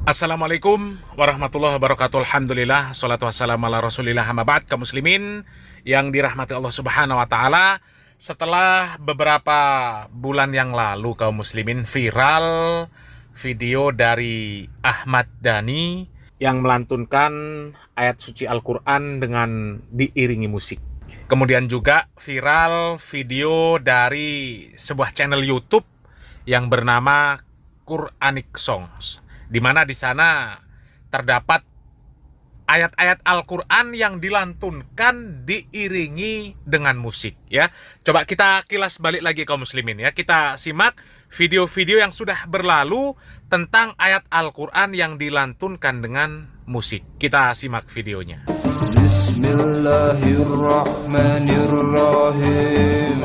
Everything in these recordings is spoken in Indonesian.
Assalamualaikum warahmatullahi wabarakatuh. Alhamdulillah, salatu wassalamu ala rasulillah, amma ba'd. Kaum muslimin yang dirahmati Allah subhanahu wa ta'ala, setelah beberapa bulan yang lalu kaum muslimin viral video dari Ahmad Dhani yang melantunkan ayat suci Al-Quran dengan diiringi musik. Kemudian juga viral video dari sebuah channel YouTube yang bernama Quranic Songs, di mana di sana terdapat ayat-ayat Al-Quran yang dilantunkan diiringi dengan musik, ya. Coba kita kilas balik lagi kaum muslimin, ya. Kita simak video-video yang sudah berlalu tentang ayat Al-Quran yang dilantunkan dengan musik. Kita simak videonya. Bismillahirrahmanirrahim.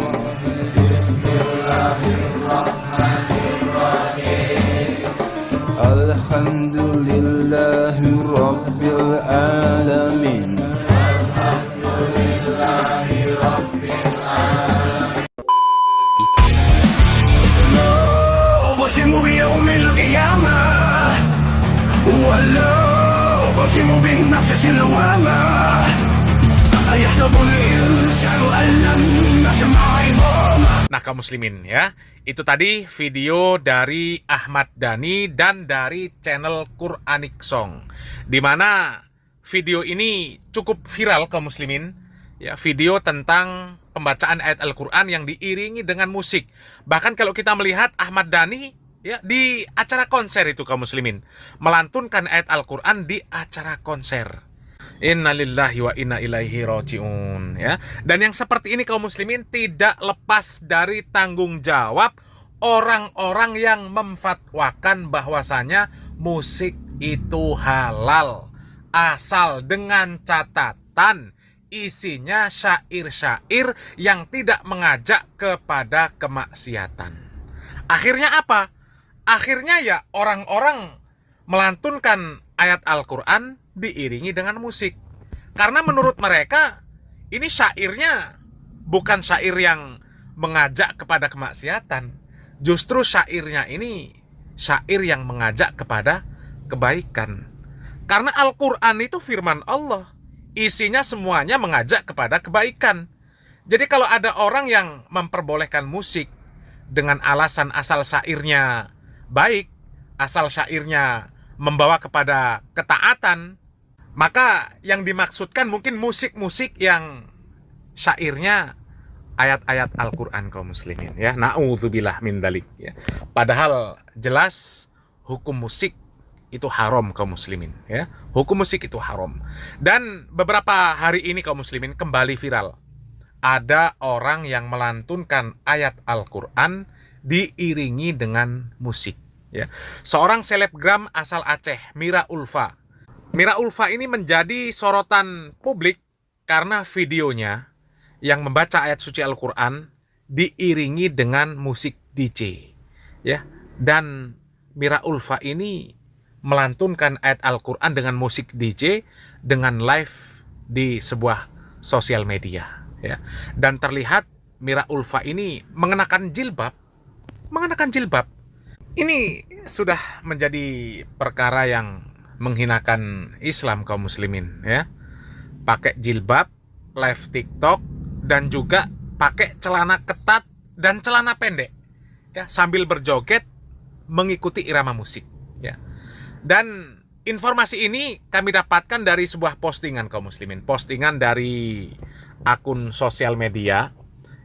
Alhamdulillahi Rabbil Alamin. Alhamdulillahi Rabbil Alamin. La uqsimu biyawmil qiyamah wa la uqsimu bin nafsil lawwamah. Ayahsabul insanu an lam najma'a 'idhamah. Nah kaum muslimin, ya, itu tadi video dari Ahmad Dhani dan dari channel Quranic Song, di mana video ini cukup viral kaum muslimin, ya, video tentang pembacaan ayat Al-Quran yang diiringi dengan musik. Bahkan kalau kita melihat Ahmad Dhani, ya, di acara konser itu kaum muslimin, melantunkan ayat Al-Quran di acara konser. Innalillahi wa inna ilaihi raji'un, ya. Dan yang seperti ini kaum muslimin tidak lepas dari tanggung jawab orang-orang yang memfatwakan bahwasanya musik itu halal, asal dengan catatan isinya syair-syair yang tidak mengajak kepada kemaksiatan. Akhirnya apa? Akhirnya ya orang-orang melantunkan ayat Al-Quran diiringi dengan musik. Karena menurut mereka ini syairnya bukan syair yang mengajak kepada kemaksiatan. Justru syairnya ini syair yang mengajak kepada kebaikan. Karena Al-Quran itu firman Allah, isinya semuanya mengajak kepada kebaikan. Jadi kalau ada orang yang memperbolehkan musik dengan alasan asal syairnya baik, asal syairnya membawa kepada ketaatan, maka yang dimaksudkan mungkin musik-musik yang syairnya ayat-ayat Al-Quran kaum muslimin, ya. Na'udzubillah min dzalik, ya. Padahal jelas hukum musik itu haram kaum muslimin, ya. Hukum musik itu haram. Dan beberapa hari ini kaum muslimin kembali viral. Ada orang yang melantunkan ayat Al-Quran diiringi dengan musik, ya. Seorang selebgram asal Aceh, Mira Ulfa. Mira Ulfa ini menjadi sorotan publik karena videonya yang membaca ayat suci Al-Quran diiringi dengan musik DJ, ya. Dan Mira Ulfa ini melantunkan ayat Al-Quran dengan musik DJ dengan live di sebuah sosial media, ya. Dan terlihat Mira Ulfa ini mengenakan jilbab. Ini sudah menjadi perkara yang menghinakan Islam kaum muslimin, ya. Pakai jilbab, live TikTok, dan juga pakai celana ketat dan celana pendek, ya, sambil berjoget mengikuti irama musik, ya. Dan informasi ini kami dapatkan dari sebuah postingan kaum muslimin, postingan dari akun sosial media,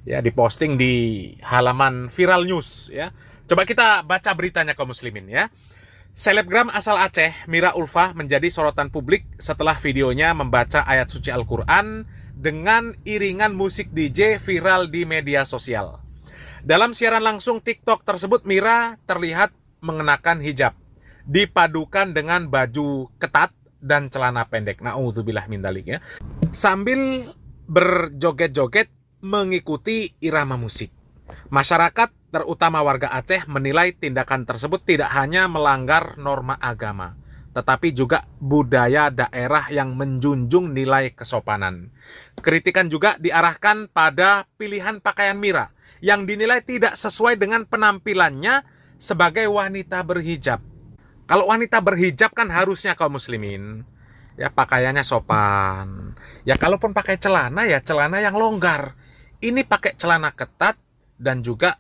ya, diposting di halaman Viral News, ya. Coba kita baca beritanya kaum muslimin, ya. Selebgram asal Aceh, Mira Ulfa, menjadi sorotan publik setelah videonya membaca ayat suci Al-Quran dengan iringan musik DJ viral di media sosial. Dalam siaran langsung TikTok tersebut, Mira terlihat mengenakan hijab, dipadukan dengan baju ketat dan celana pendek. Na'udzubillah min dzalik, ya. Sambil berjoget-joget mengikuti irama musik. Masyarakat, terutama warga Aceh, menilai tindakan tersebut tidak hanya melanggar norma agama, tetapi juga budaya daerah yang menjunjung nilai kesopanan. Kritikan juga diarahkan pada pilihan pakaian Mira yang dinilai tidak sesuai dengan penampilannya sebagai wanita berhijab. Kalau wanita berhijab kan harusnya kaum muslimin ya pakaiannya sopan. Ya kalaupun pakai celana ya celana yang longgar. Ini pakai celana ketat dan juga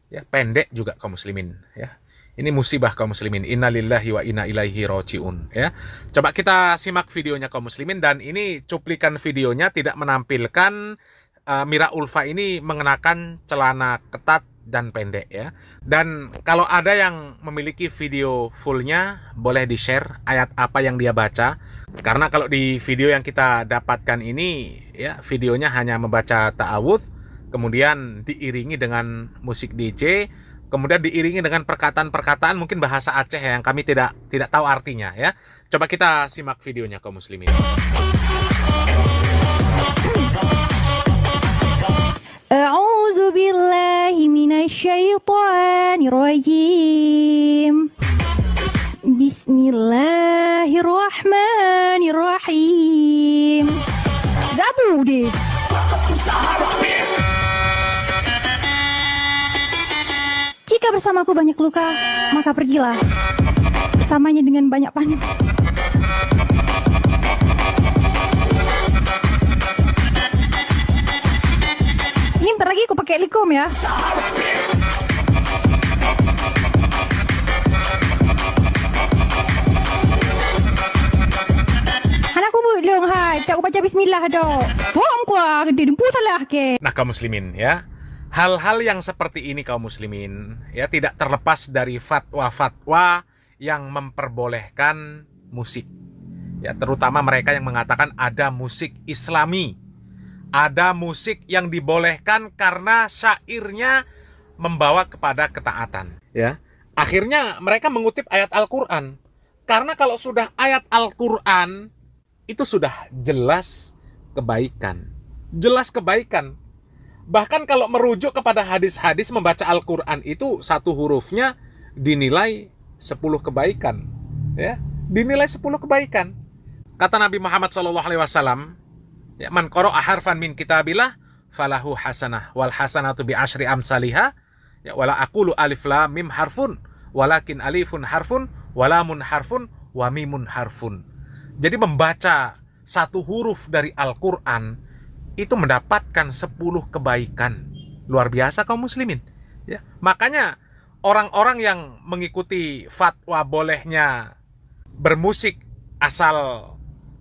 ya pendek juga kaum muslimin ya. Ini musibah kaum muslimin. Innalillahi wa inna ilaihi rajiun ya. Coba kita simak videonya kaum muslimin, dan ini cuplikan videonya tidak menampilkan Mira Ulfa ini mengenakan celana ketat dan pendek ya. Dan kalau ada yang memiliki video fullnya, boleh di-share ayat apa yang dia baca. Karena kalau di video yang kita dapatkan ini ya, videonya hanya membaca ta'awudz, kemudian diiringi dengan musik DJ, kemudian diiringi dengan perkataan-perkataan mungkin bahasa Aceh yang kami tidak tahu artinya ya. Coba kita simak videonya kaum muslimin. A'udzu billahi minasyaitonir rajim. Bismillahirrahmanirrahim. Gabu deh. Jika bersamaku banyak luka, maka pergilah bersamanya dengan banyak panen. Ini bentar lagi aku pakai likom ya. Anakku belum hai, tak baca bismillah dok. Bohong kuah, gede dempu salah ke. Nah kaum muslimin ya, hal-hal yang seperti ini kaum muslimin ya tidak terlepas dari fatwa-fatwa yang memperbolehkan musik. Ya, terutama mereka yang mengatakan ada musik Islami. Ada musik yang dibolehkan karena syairnya membawa kepada ketaatan, ya. Akhirnya mereka mengutip ayat Al-Qur'an. Karena kalau sudah ayat Al-Qur'an itu sudah jelas kebaikan. Jelas kebaikan. Bahkan kalau merujuk kepada hadis-hadis membaca Al-Qur'an itu satu hurufnya dinilai 10 kebaikan, ya. Dinilai 10 kebaikan. Kata Nabi Muhammad SAW, ya, man qara'a harfan min kitabillah falahu hasanah wal hasanatu bi asyri amsalihha, ya, wala aqulu alif lam mim harfun walakin alifun harfun walamun harfun wa mimun harfun. Jadi membaca satu huruf dari Al-Qur'an itu mendapatkan 10 kebaikan. Luar biasa kaum muslimin, ya. Makanya orang-orang yang mengikuti fatwa bolehnya bermusik asal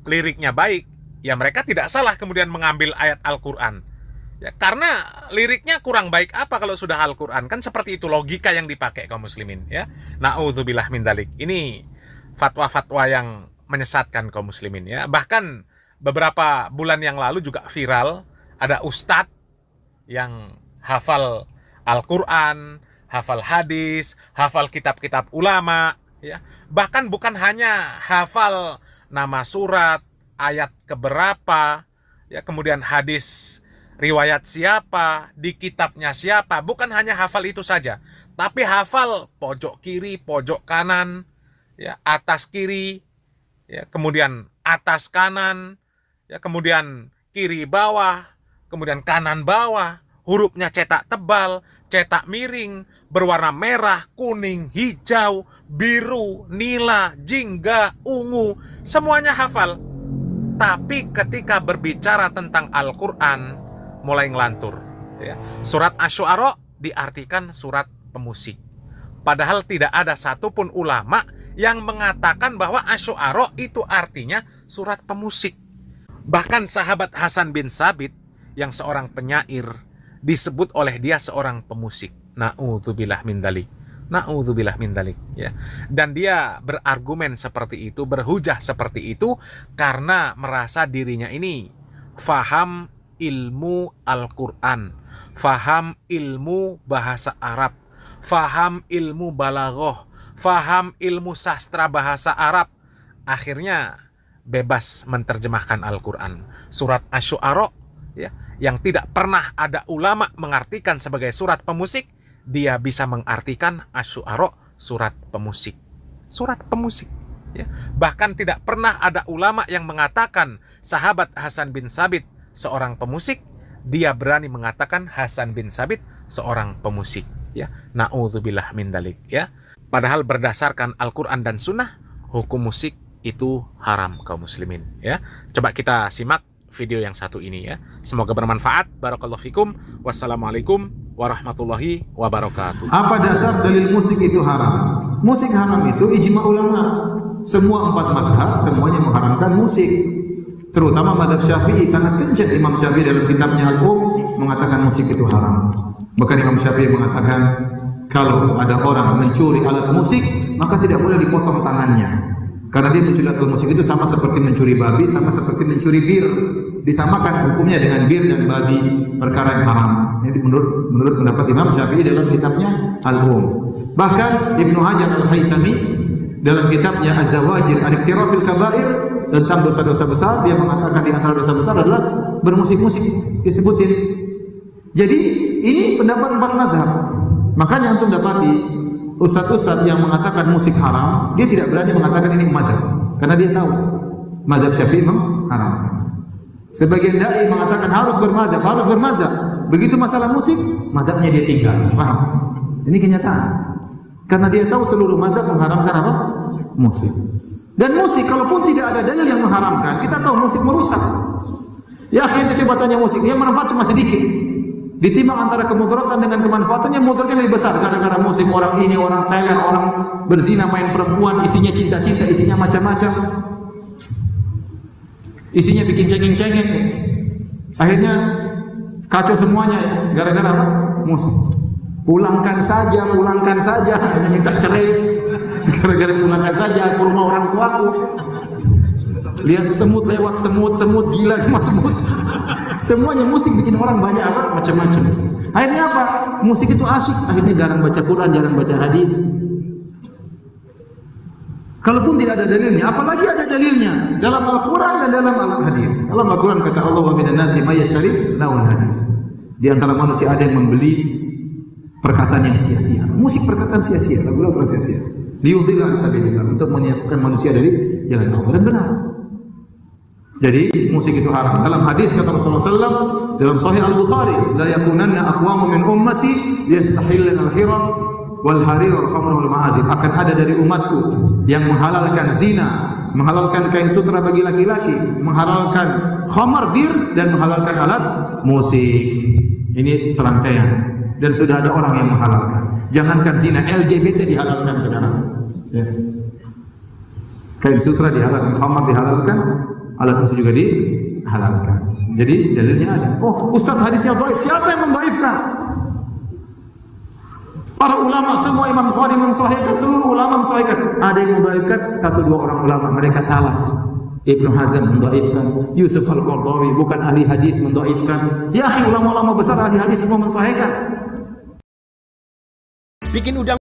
liriknya baik, ya mereka tidak salah kemudian mengambil ayat Al-Qur'an. Ya, karena liriknya kurang baik apa kalau sudah Al-Qur'an? Kan seperti itu logika yang dipakai kaum muslimin, ya. Na'udzubillah min dzalik. Ini fatwa-fatwa yang menyesatkan kaum muslimin, ya. Bahkan beberapa bulan yang lalu juga viral ada ustadz yang hafal Al-Qur'an, hafal hadis, hafal kitab-kitab ulama, ya. Bahkan bukan hanya hafal nama surat, ayat keberapa, ya, kemudian hadis riwayat siapa, di kitabnya siapa, bukan hanya hafal itu saja, tapi hafal pojok kiri, pojok kanan, ya, atas kiri, ya, kemudian atas kanan, ya, kemudian kiri bawah, kemudian kanan bawah, hurufnya cetak tebal, cetak miring, berwarna merah, kuning, hijau, biru, nila, jingga, ungu, semuanya hafal. Tapi ketika berbicara tentang Al-Qur'an mulai ngelantur, ya. Surat Asy-Syu'ara diartikan surat pemusik. Padahal tidak ada satupun ulama yang mengatakan bahwa Asy-Syu'ara itu artinya surat pemusik. Bahkan sahabat Hasan bin Tsabit yang seorang penyair disebut oleh dia seorang pemusik. Na'udzubillah min dzalik. Na'udzubillah min dzalik, ya. Dan dia berargumen seperti itu, berhujah seperti itu karena merasa dirinya ini faham ilmu Al-Qur'an, faham ilmu bahasa Arab, faham ilmu balaghah, faham ilmu sastra bahasa Arab. Akhirnya bebas menerjemahkan Al-Qur'an. Surat Asy-Syu'ara, ya, yang tidak pernah ada ulama mengartikan sebagai surat pemusik, dia bisa mengartikan Asy-Syu'ara surat pemusik. Surat pemusik, ya. Bahkan tidak pernah ada ulama yang mengatakan sahabat Hasan bin Tsabit seorang pemusik, dia berani mengatakan Hasan bin Tsabit seorang pemusik, ya. Na'udzubillah min dzalik, ya. Padahal berdasarkan Al-Quran dan Sunnah, hukum musik itu haram kaum muslimin. Ya, coba kita simak video yang satu ini ya. Semoga bermanfaat. Barakallahu fikum. Wassalamualaikum warahmatullahi wabarakatuh. Apa dasar dalil musik itu haram? Musik haram itu ijma ulama. Semua 4 mazhab semuanya mengharamkan musik. Terutama mazhab Syafi'i, sangat kencang Imam Syafi'i dalam kitabnya Al-Um mengatakan musik itu haram. Bahkan Imam Syafi'i mengatakan kalau ada orang mencuri alat musik maka tidak boleh dipotong tangannya. Karena dia mencuri alat musik itu sama seperti mencuri babi, sama seperti mencuri bir. Disamakan hukumnya dengan bir dan babi, perkara yang haram. Ini menurut pendapat Imam Syafi'i dalam kitabnya Al-Um. Bahkan Ibnu Hajar Al-Haytami dalam kitabnya Az-Zawajir An-Iktirafil Kabair tentang dosa-dosa besar, dia mengatakan di antara dosa besar adalah bermusik-musik, disebutin. Jadi ini pendapat 4 mazhab. Makanya antum dapati ustaz-ustaz yang mengatakan musik haram, dia tidak berani mengatakan ini mazhab, karena dia tahu mazhab Syafi'i mengharamkan. Sebagian dai mengatakan harus bermadzhab, harus bermadzhab. Begitu masalah musik, mazhabnya dia tinggal. Paham? Ini kenyataan. Karena dia tahu seluruh mazhab mengharamkan apa? Musik. Dan musik kalaupun tidak ada dalil yang mengharamkan, kita tahu musik merusak. Ya, kita coba tanya musik, yang manfaat cuma sedikit. Ditimbang antara kemudaratan dengan kemanfaatannya, mudaratnya lebih besar. Gara-gara musik orang ini, orang teler, orang berzina, main perempuan, isinya cinta-cinta, isinya macam-macam. Isinya bikin cengeng-cengeng. Akhirnya kacau semuanya ya, gara-gara apa? Musik. Pulangkan saja, hanya minta cerai. Gara-gara pulangkan saja ke rumah orang tuaku. Lihat semut lewat, semut gila semua semut. Semuanya musik bikin orang banyak apa? Macam-macam. Akhirnya apa? Musik itu asik. Akhirnya jarang baca Quran, jarang baca hadis. Kalaupun tidak ada dalilnya, apalagi ada dalilnya dalam Al-Quran dan dalam Al-Hadis. Dalam Al-Quran kata Allah, wa minan nasi may yashtari lahwal hadis. Di antara manusia ada yang membeli perkataan yang sia-sia. Musik perkataan sia-sia, lagu-lagu perkataan sia-sia. Liyudhilla an sabilillah, untuk menyesatkan manusia dari jalan Allah. Dan benar. Jadi musik itu haram. Dalam hadis kata Rasulullah SAW dalam Sahih Al-Bukhari, la yakunanna aqwamu min ummati yastahilluna al-hiram wal harir wal khamr wal ma'azif. Akan ada dari umatku yang menghalalkan zina, menghalalkan kain sutra bagi laki-laki, menghalalkan khamar, bir, dan menghalalkan alat musik. Ini serangkaian, dan sudah ada orang yang menghalalkan. Jangankan zina, LGBT dihalalkan sekarang. Ya. Kain sutra dihalalkan, khamar dihalalkan, alat musik juga dihalalkan. Jadi dalilnya ada. Oh, Ustaz hadisnya dhaif. Siapa yang mendhaifkan? Para ulama, semua Imam Bukhari mensahihkan, seluruh ulama mensahihkan. Ada yang mendhaifkan, 1-2 orang ulama, mereka salah. Ibnu Hazm mendhaifkan, Yusuf Al-Qardawi bukan ahli hadis mendhaifkan. Ya akhi, ulama-ulama besar ahli hadis semua mensahihkan. Bikin udang